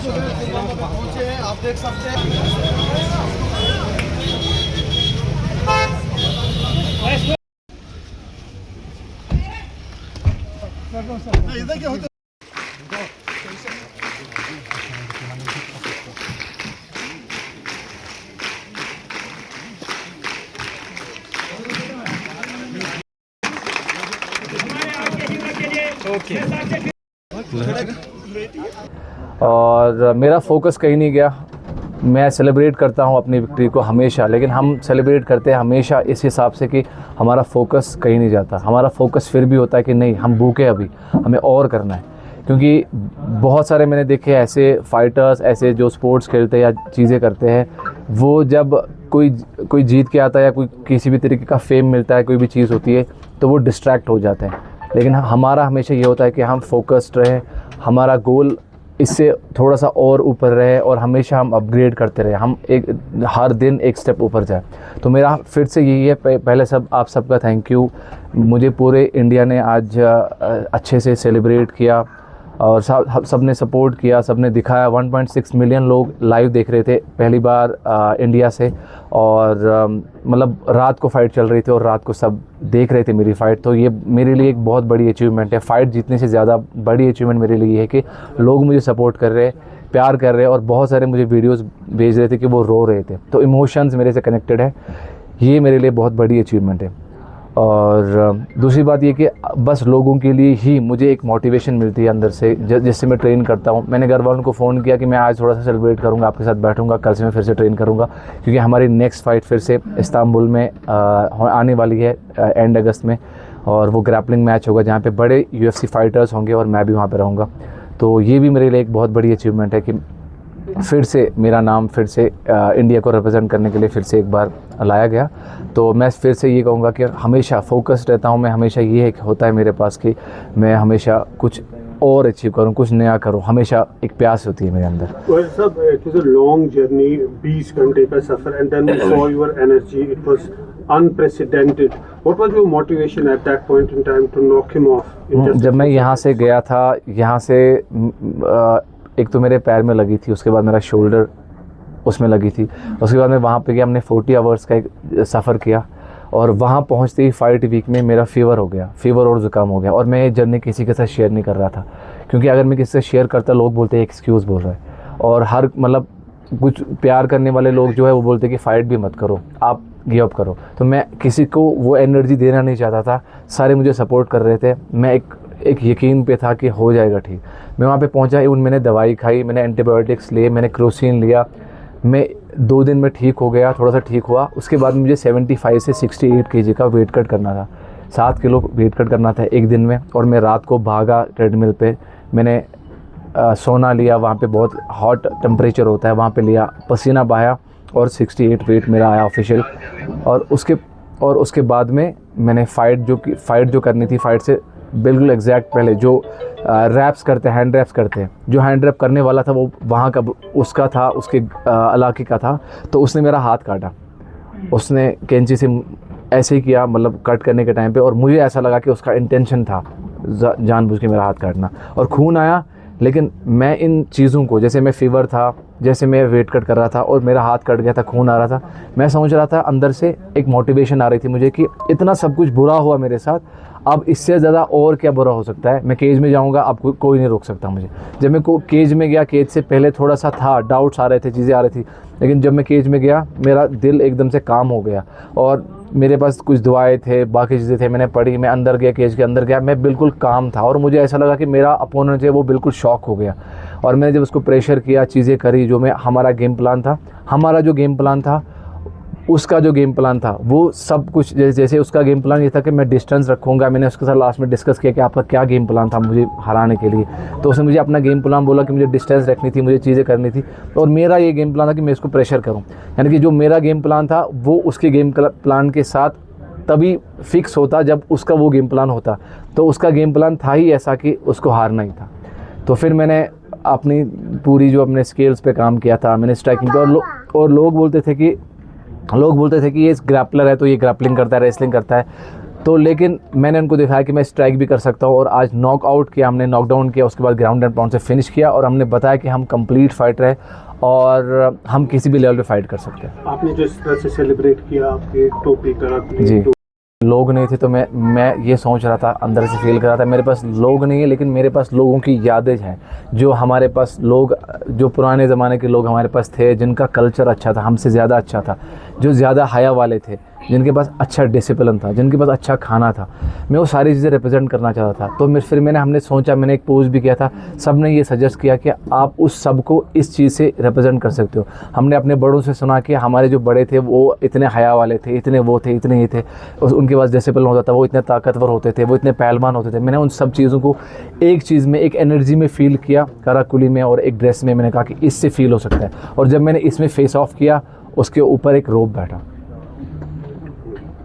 पहुंचे हैं, आप देख सकते हैं। इधर क्या होता है? और मेरा फोकस कहीं नहीं गया। मैं सेलिब्रेट करता हूँ अपनी विक्ट्री को हमेशा, लेकिन हम सेलिब्रेट करते हैं हमेशा इस हिसाब से कि हमारा फोकस कहीं नहीं जाता। हमारा फोकस फिर भी होता है कि नहीं, हम भूखे अभी, हमें और करना है। क्योंकि बहुत सारे मैंने देखे ऐसे फाइटर्स, ऐसे जो स्पोर्ट्स खेलते हैं या चीज़ें करते हैं, वो जब कोई जीत के आता है या कोई किसी भी तरीके का फेम मिलता है, कोई भी चीज़ होती है, तो वो डिस्ट्रैक्ट हो जाते हैं। लेकिन हमारा हमेशा ये होता है कि हम फोकस्ड रहें, हमारा गोल इससे थोड़ा सा और ऊपर रहे और हमेशा हम अपग्रेड करते रहे, हम हर दिन एक स्टेप ऊपर जाए। तो मेरा फिर से यही है, पहले आप सबका थैंक यू। मुझे पूरे इंडिया ने आज अच्छे से सेलिब्रेट किया और सब ने सपोर्ट किया, सब ने दिखाया। 1.6 मिलियन लोग लाइव देख रहे थे पहली बार इंडिया से, और मतलब रात को फ़ाइट चल रही थी और रात को सब देख रहे थे मेरी फ़ाइट। तो ये मेरे लिए एक बहुत बड़ी अचीवमेंट है। फ़ाइट जीतने से ज़्यादा बड़ी अचीवमेंट मेरे लिए ये है कि लोग मुझे सपोर्ट कर रहे हैं, प्यार कर रहे हैं, और बहुत सारे मुझे वीडियोज़ भेज रहे थे कि वो रो रहे थे। तो इमोशंस मेरे से कनेक्टेड है, ये मेरे लिए बहुत बड़ी अचीवमेंट है। और दूसरी बात ये कि बस लोगों के लिए ही मुझे एक मोटिवेशन मिलती है अंदर से, जिससे मैं ट्रेन करता हूँ। मैंने घर वालों को फ़ोन किया कि मैं आज थोड़ा सा सेलिब्रेट करूँगा, आपके साथ बैठूँगा, कल से मैं फिर से ट्रेन करूँगा, क्योंकि हमारी नेक्स्ट फ़ाइट फिर से इस्तांबुल में आने वाली है एंड अगस्त में। और वो ग्रैपलिंग मैच होगा जहाँ पे बड़े UFC फाइटर्स होंगे और मैं भी वहाँ पर रहूँगा। तो ये भी मेरे लिए एक बहुत बड़ी अचीवमेंट है कि फिर से मेरा नाम फिर से इंडिया को रिप्रेजेंट करने के लिए फिर से एक बार लाया गया। तो मैं फिर से ये कहूँगा कि हमेशा फोकस्ड रहता हूँ मैं। हमेशा ये है होता है मेरे पास कि मैं हमेशा कुछ और अचीव करूँ, कुछ नया करूँ। हमेशा एक प्यास होती है मेरे अंदर। Well, sir, it was a long journey, 20 घंटे का सफ़र, and then we saw your energy. It was unprecedented. What was your motivation at that point in time to knock him off? जब मैं यहाँ से गया था, यहाँ से एक तो मेरे पैर में लगी थी, उसके बाद मेरा शोल्डर उसमें लगी थी, उसके बाद मैं वहाँ पे गया। हमने 40 आवर्स का एक सफ़र किया और वहाँ पहुँचते ही फ़ाइट वीक में मेरा फ़ीवर हो गया, फ़ीवर और ज़ुकाम हो गया। और मैं ये जर्नी किसी के साथ शेयर नहीं कर रहा था, क्योंकि अगर मैं किसी से शेयर करता, लोग बोलते हैं एक्सक्यूज़ बोल रहा है। और हर मतलब कुछ प्यार करने वाले लोग जो है वो बोलते हैं कि फ़ाइट भी मत करो, आप गिव अप करो। तो मैं किसी को वो एनर्जी देना नहीं चाहता था। सारे मुझे सपोर्ट कर रहे थे, मैं एक यकीन पे था कि हो जाएगा ठीक। मैं वहाँ पे पहुँचा, इवन मैंने दवाई खाई, मैंने एंटीबायोटिक्स लिए, मैंने क्रोसिन लिया। मैं 2 दिन में ठीक हो गया, थोड़ा सा ठीक हुआ। उसके बाद मुझे 75 से 68 kg का वेट कट करना था, 7 किलो वेट कट करना था एक दिन में। और मैं रात को भागा ट्रेडमिल पे, मैंने सोना लिया, वहाँ पे बहुत हॉट टेम्परेचर होता है, वहाँ पे लिया, पसीना बहाया और 68 वेट मेरा आया ऑफिशियल। और उसके बाद में मैंने फ़ाइट जो करनी थी, फ़ाइट से बिल्कुल एग्जैक्ट पहले जो रैप्स करते हैं, हैंड रैप्स करते हैं, जो हैंड रैप करने वाला था वो वहाँ का उसका था, उसके इलाके का था। तो उसने मेरा हाथ काटा, उसने कैंची से ऐसे ही किया, मतलब कट करने के टाइम पे। और मुझे ऐसा लगा कि उसका इंटेंशन था जानबूझ के मेरा हाथ काटना, और खून आया। लेकिन मैं इन चीज़ों को, जैसे मैं फ़ीवर था, जैसे मैं वेट कट कर रहा था और मेरा हाथ कट गया था, खून आ रहा था, मैं समझ रहा था अंदर से एक मोटिवेशन आ रही थी मुझे कि इतना सब कुछ बुरा हुआ मेरे साथ, अब इससे ज़्यादा और क्या बुरा हो सकता है। मैं केज में जाऊंगा, अब कोई नहीं रोक सकता मुझे। जब मैं केज में गया, केज से पहले थोड़ा सा था, डाउट्स आ रहे थे, चीज़ें आ रही थी, लेकिन जब मैं केज में गया मेरा दिल एकदम से काम हो गया। और मेरे पास कुछ दुआएं थे, बाकी चीज़ें थे, मैंने पढ़ी। मैं अंदर गया, केज के अंदर गया, मैं बिल्कुल काम था। और मुझे ऐसा लगा कि मेरा अपोनेंट है वो बिल्कुल शॉक हो गया। और मैंने जब उसको प्रेशर किया, चीज़ें करी, जो हमारा गेम प्लान था, उसका जो गेम प्लान था वो सब कुछ, जैसे उसका गेम प्लान ये था कि मैं डिस्टेंस रखूँगा। मैंने उसके साथ लास्ट में डिस्कस किया कि आपका क्या गेम प्लान था मुझे हराने के लिए। तो उसने मुझे अपना गेम प्लान बोला कि मुझे डिस्टेंस रखनी थी, मुझे चीज़ें करनी थी। और मेरा ये गेम प्लान था कि मैं इसको प्रेशर करूँ, यानी कि जो मेरा गेम प्लान था वो उसके गेम प्लान के साथ तभी फिक्स होता जब उसका वो गेम प्लान होता। तो उसका गेम प्लान था ही ऐसा कि उसको हारना ही था। तो फिर मैंने अपनी पूरी जो अपने स्किल्स पे काम किया था, मैंने स्ट्राइकिंग पे, और लोग बोलते थे कि ये ग्रैपलर है तो ये ग्रैपलिंग करता है, रेसलिंग करता है। तो लेकिन मैंने उनको दिखाया कि मैं स्ट्राइक भी कर सकता हूँ, और आज नॉकआउट किया हमने, नॉकडाउन किया, उसके बाद ग्राउंड एंड पाउंड से फिनिश किया, और हमने बताया कि हम कंप्लीट फाइटर है और हम किसी भी लेवल पे फाइट कर सकते हैं। आपने जिस तरह से सेलिब्रेट किया, आपके टोपी करा जी, लोग नहीं थे तो मैं ये सोच रहा था, अंदर से फील कर रहा था मेरे पास लोग नहीं है, लेकिन मेरे पास लोगों की यादें हैं, जो हमारे पास लोग, जो पुराने ज़माने के लोग हमारे पास थे, जिनका कल्चर अच्छा था, हमसे ज़्यादा अच्छा था, जो ज़्यादा हया वाले थे, जिनके पास अच्छा डिसिप्लिन था, जिनके पास अच्छा खाना था। मैं वो सारी चीज़ें रिप्रेजेंट करना चाहता था। तो फिर हमने सोचा, मैंने एक पोस्ट भी किया था, सब ने ये सजेस्ट किया कि आप उस सब को इस चीज़ से रिप्रेजेंट कर सकते हो। हमने अपने बड़ों से सुना कि हमारे जो बड़े थे वो इतने हया वाले थे, इतने वो थे, इतने ये थे, उनके पास डिसिप्लिन होता था, वो इतने ताकतवर होते थे, वो इतने पहलवान होते थे। मैंने उन सब चीज़ों को एक चीज़ में, एक एनर्जी में फ़ील किया, कराकुली में और एक ड्रेस में। मैंने कहा कि इससे फ़ील हो सकता है, और जब मैंने इसमें फेस ऑफ किया, उसके ऊपर एक रोप बैठा।